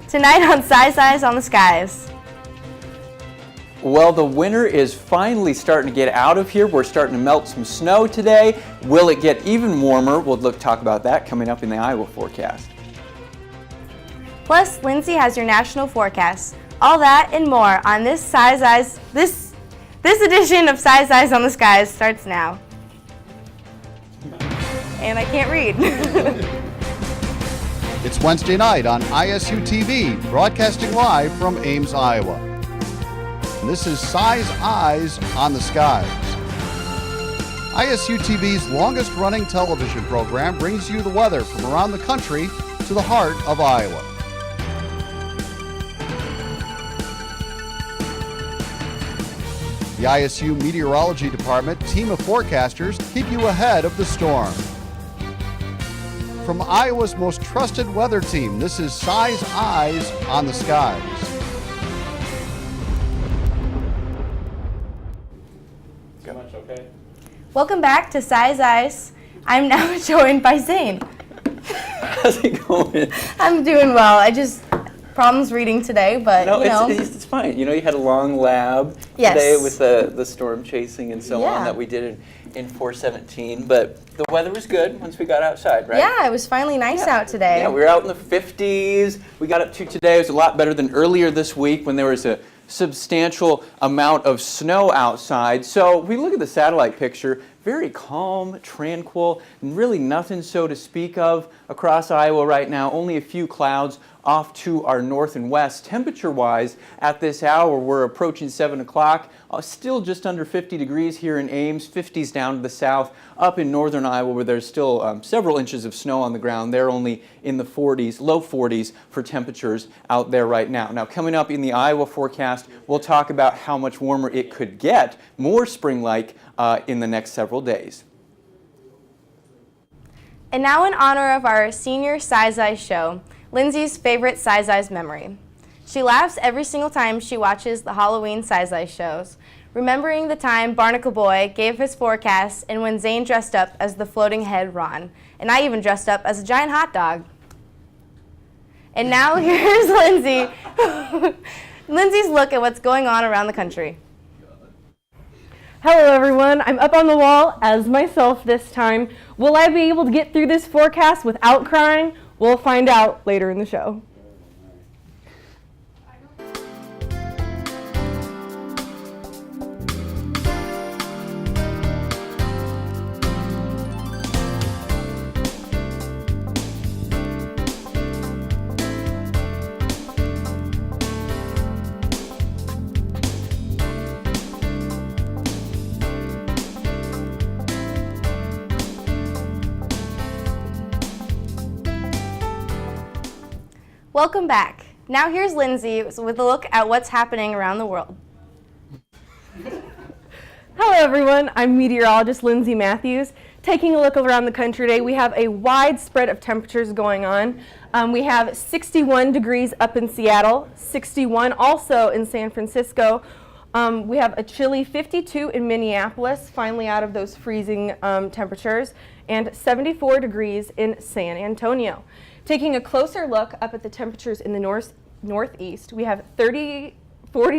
Tonight on Size on the Skies. Well, the winter is finally starting to get out of here. We're starting to melt some snow today. Will it get even warmer? We'll talk about that coming up in the Iowa forecast. Plus, Lindsay has your national forecast. All that and more on this this edition of Size on the Skies starts now. And I can't read. It's Wednesday night on ISU TV, broadcasting live from Ames, Iowa. And this is Size Eyes on the Skies. ISU TV's longest-running television program brings you the weather from around the country to the heart of Iowa. The ISU Meteorology Department team of forecasters keep you ahead of the storm. From Iowa's most trusted weather team, this is Size Eyes on the Skies. So much okay? Welcome back to Size Eyes. I'm now joined by Zane. How's it going? I'm doing well. I just problems reading today, but no, you know. it's fine. You know, you had a long lab Yes. today with the storm chasing and so on Yeah. that we did in 417, but the weather was good once we got outside, right? Yeah, it was finally nice out today. Yeah, we were out in the 50s. We got up to today. It was a lot better than earlier this week when there was a substantial amount of snow outside. So we look at the satellite picture, very calm, tranquil, and really nothing so to speak of across Iowa right now. Only a few clouds off to our north and west. Temperature-wise, at this hour, we're approaching 7 o'clock. Still just under 50 degrees here in Ames, 50s down to the south. Up in northern Iowa, where there's still several inches of snow on the ground, they're only in the 40s, low 40s for temperatures out there right now. Now, coming up in the Iowa forecast, we'll talk about how much warmer it could get, more spring-like, in the next several days. And now in honor of our senior Size Eyes show, Lindsay's favorite Size Eyes memory. She laughs every single time she watches the Halloween Size Eyes shows, remembering the time Barnacle Boy gave his forecast and when Zane dressed up as the floating head Ron, and I even dressed up as a giant hot dog. And now here's Lindsay. Lindsay's look at what's going on around the country. Hello everyone, I'm up on the wall as myself this time. Will I be able to get through this forecast without crying? We'll find out later in the show. Welcome back. Now here's Lindsay with a look at what's happening around the world. Hello everyone, I'm meteorologist Lindsay Matthews. Taking a look around the country today, we have a wide spread of temperatures going on. We have 61 degrees up in Seattle, 61 also in San Francisco. We have a chilly 52 in Minneapolis, finally out of those freezing temperatures, and 74 degrees in San Antonio. Taking a closer look up at the temperatures in the northeast, we have 40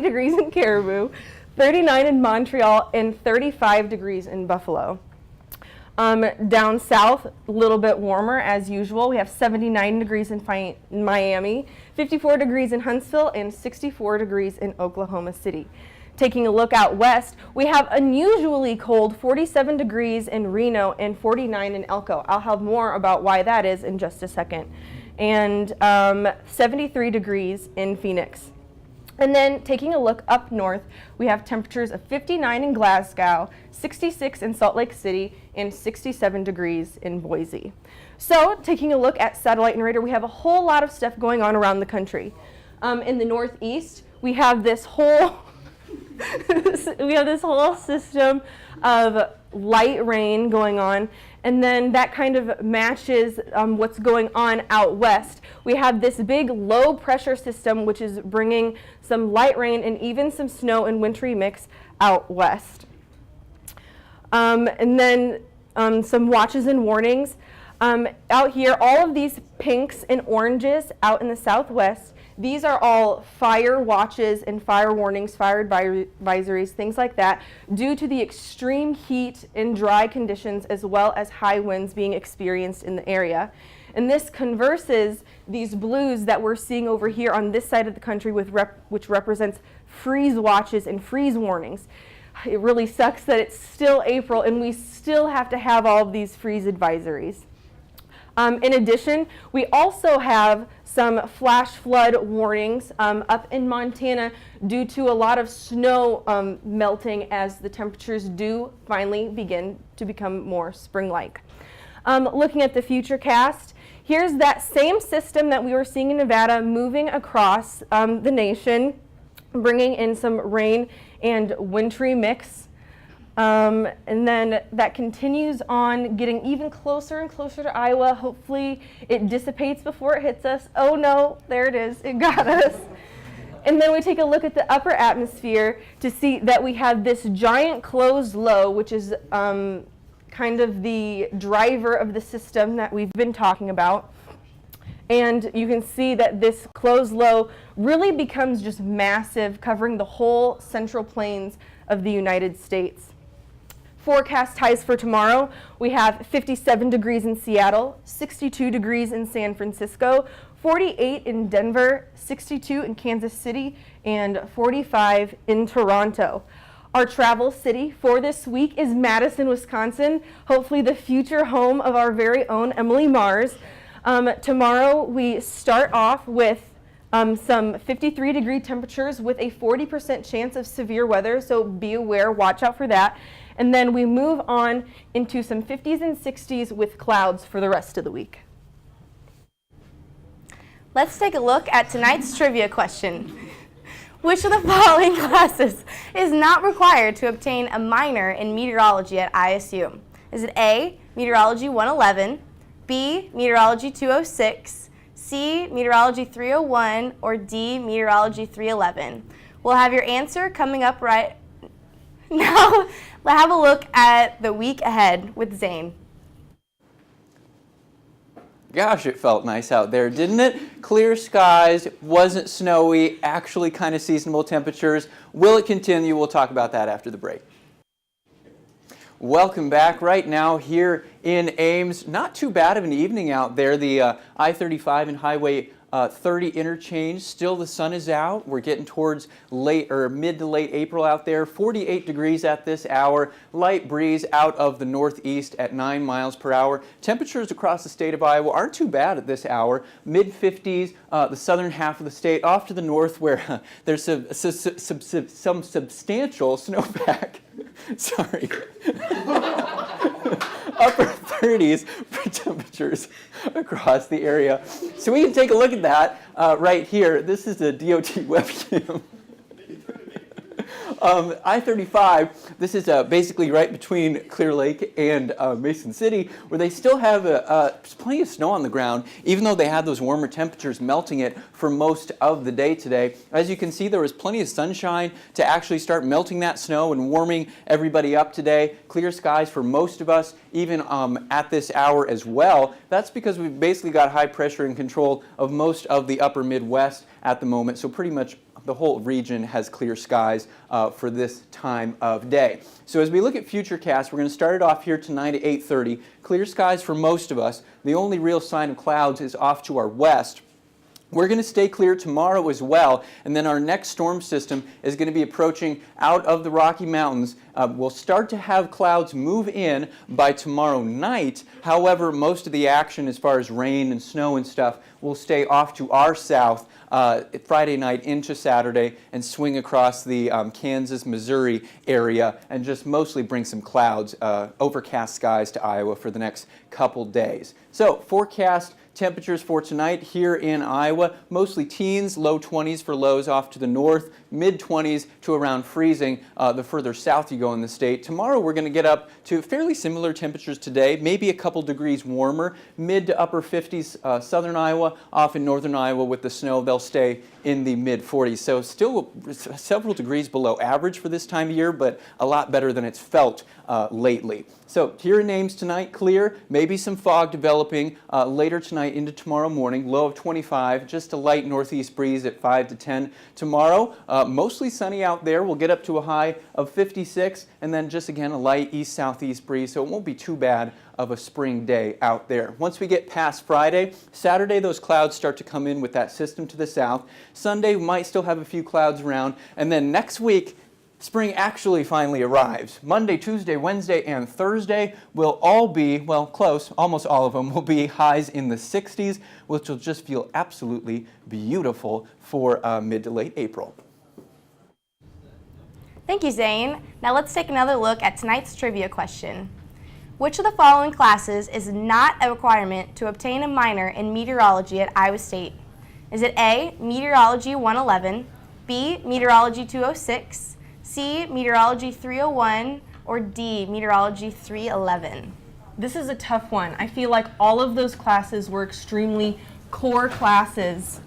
degrees in Caribou, 39 in Montreal, and 35 degrees in Buffalo. Down south, a little bit warmer as usual. We have 79 degrees in Miami, 54 degrees in Huntsville, and 64 degrees in Oklahoma City. Taking a look out west, we have unusually cold 47 degrees in Reno and 49 in Elko. I'll have more about why that is in just a second. And 73 degrees in Phoenix. And then taking a look up north, we have temperatures of 59 in Glasgow, 66 in Salt Lake City, and 67 degrees in Boise. So taking a look at satellite and radar, we have a whole lot of stuff going on around the country. In the northeast, we have this whole system of light rain going on, and then that kind of matches what's going on out west. We have this big low pressure system which is bringing some light rain and even some snow and wintry mix out west. And then some watches and warnings. Out here, all of these pinks and oranges out in the southwest These are all fire watches and fire warnings, fire advisories, things like that, due to the extreme heat and dry conditions as well as high winds being experienced in the area. And this converses these blues that we're seeing over here on this side of the country, which represents freeze watches and freeze warnings. It really sucks that it's still April and we still have to have all of these freeze advisories. In addition, we also have some flash flood warnings up in Montana due to a lot of snow melting as the temperatures do finally begin to become more spring-like. Looking at the futurecast, here's that same system that we were seeing in Nevada moving across the nation, bringing in some rain and wintry mix. And then that continues on, getting even closer and closer to Iowa. Hopefully it dissipates before it hits us. Oh no, there it is, it got us. And then we take a look at the upper atmosphere to see that we have this giant closed low, which is kind of the driver of the system that we've been talking about. And you can see that this closed low really becomes just massive, covering the whole central plains of the United States. Forecast highs for tomorrow, we have 57 degrees in Seattle, 62 degrees in San Francisco, 48 in Denver, 62 in Kansas City, and 45 in Toronto. Our travel city for this week is Madison, Wisconsin, hopefully the future home of our very own Emily Mars. Tomorrow we start off with some 53-degree temperatures with a 40% chance of severe weather, so be aware, watch out for that. And then we move on into some 50s and 60s with clouds for the rest of the week. Let's take a look at tonight's trivia question. Which of the following classes is not required to obtain a minor in meteorology at ISU? Is it A, Meteorology 111, B, Meteorology 206, C, Meteorology 301, or D, Meteorology 311? We'll have your answer coming up right now. Let's have a look at the week ahead with Zane. Gosh, it felt nice out there, didn't it? Clear skies, wasn't snowy, actually kind of seasonable temperatures. Will it continue? We'll talk about that after the break. Welcome back. Right now here in Ames, not too bad of an evening out there. The I-35 and Highway 30 interchange, still the sun is out. We're getting towards mid to late April out there. 48 degrees at this hour. Light breeze out of the northeast at 9 miles per hour. Temperatures across the state of Iowa aren't too bad at this hour. Mid 50s, the southern half of the state. Off to the north where there's some substantial snowpack. Sorry. Upper 30s for temperatures across the area. So we can take a look at that right here. This is a DOT webcam. I-35, this is basically right between Clear Lake and Mason City, where they still have plenty of snow on the ground, even though they had those warmer temperatures melting it for most of the day today. As you can see, there was plenty of sunshine to actually start melting that snow and warming everybody up today. Clear skies for most of us, even at this hour as well. That's because we've basically got high pressure and control of most of the upper Midwest at the moment, so pretty much the whole region has clear skies for this time of day. So as we look at Futurecast, we're going to start it off here tonight at 8:30. Clear skies for most of us. The only real sign of clouds is off to our west. We're going to stay clear tomorrow as well, and then our next storm system is going to be approaching out of the Rocky Mountains. We'll start to have clouds move in by tomorrow night. However, most of the action as far as rain and snow and stuff will stay off to our south Friday night into Saturday and swing across the Kansas, Missouri area and just mostly bring some clouds, overcast skies to Iowa for the next couple days. So forecast temperatures for tonight here in Iowa, mostly teens, low 20s for lows off to the north, mid 20s to around freezing the further south you go in the state. Tomorrow we're going to get up to fairly similar temperatures today, maybe a couple degrees warmer, mid to upper 50s southern Iowa, off in northern Iowa with the snow they'll stay in the mid 40s. So still several degrees below average for this time of year, but a lot better than it's felt lately. So here are names tonight, clear, maybe some fog developing later tonight into tomorrow morning, low of 25, just a light northeast breeze at 5 to 10. Tomorrow, mostly sunny out there. We'll get up to a high of 56, and then just again a light east-southeast breeze, so it won't be too bad of a spring day out there. Once we get past Friday, Saturday those clouds start to come in with that system to the south. Sunday we might still have a few clouds around, and then next week spring actually finally arrives. Monday, Tuesday, Wednesday, and Thursday will all be, well, close, almost all of them will be highs in the 60s, which will just feel absolutely beautiful for mid to late April. Thank you, Zane. Now let's take another look at tonight's trivia question. Which of the following classes is not a requirement to obtain a minor in meteorology at Iowa State? Is it A, Meteorology 111, B, Meteorology 206, C, Meteorology 301, or D, Meteorology 311? This is a tough one. I feel like all of those classes were extremely core classes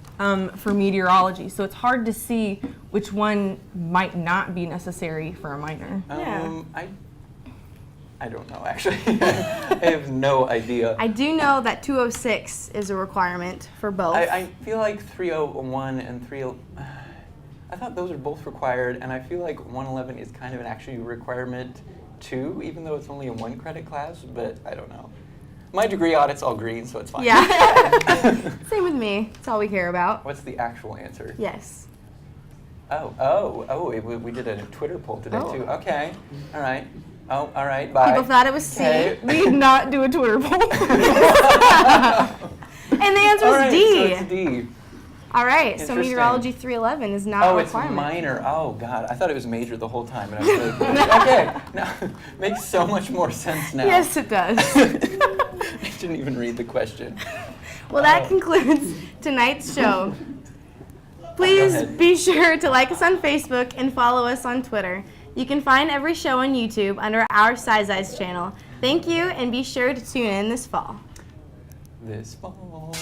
for meteorology, so it's hard to see which one might not be necessary for a minor. I don't know, actually. I have no idea. I do know that 206 is a requirement for both. I feel like 301 and 30. I thought those are both required, and I feel like 111 is kind of an actually requirement too, even though it's only a 1-credit class, but I don't know. My degree audit's all green, so it's fine. Yeah. Same with me. That's all we care about. What's the actual answer? Yes. We did a Twitter poll today too. Okay, all right. Oh, all right, bye. People thought it was C. Okay. We did not do a Twitter poll. And the answer is D. So it's D. All right, so Interesting. Meteorology 311 is not a It's requirement. minor. Oh, God. I thought it was major the whole time. And I was like, okay. Now, makes so much more sense now. Yes, it does. I didn't even read the question. Well, that concludes tonight's show. Please ahead. be sure to like us on Facebook and follow us on Twitter. You can find every show on YouTube under our Size Eyes channel. Thank you, and be sure to tune in this fall. This fall.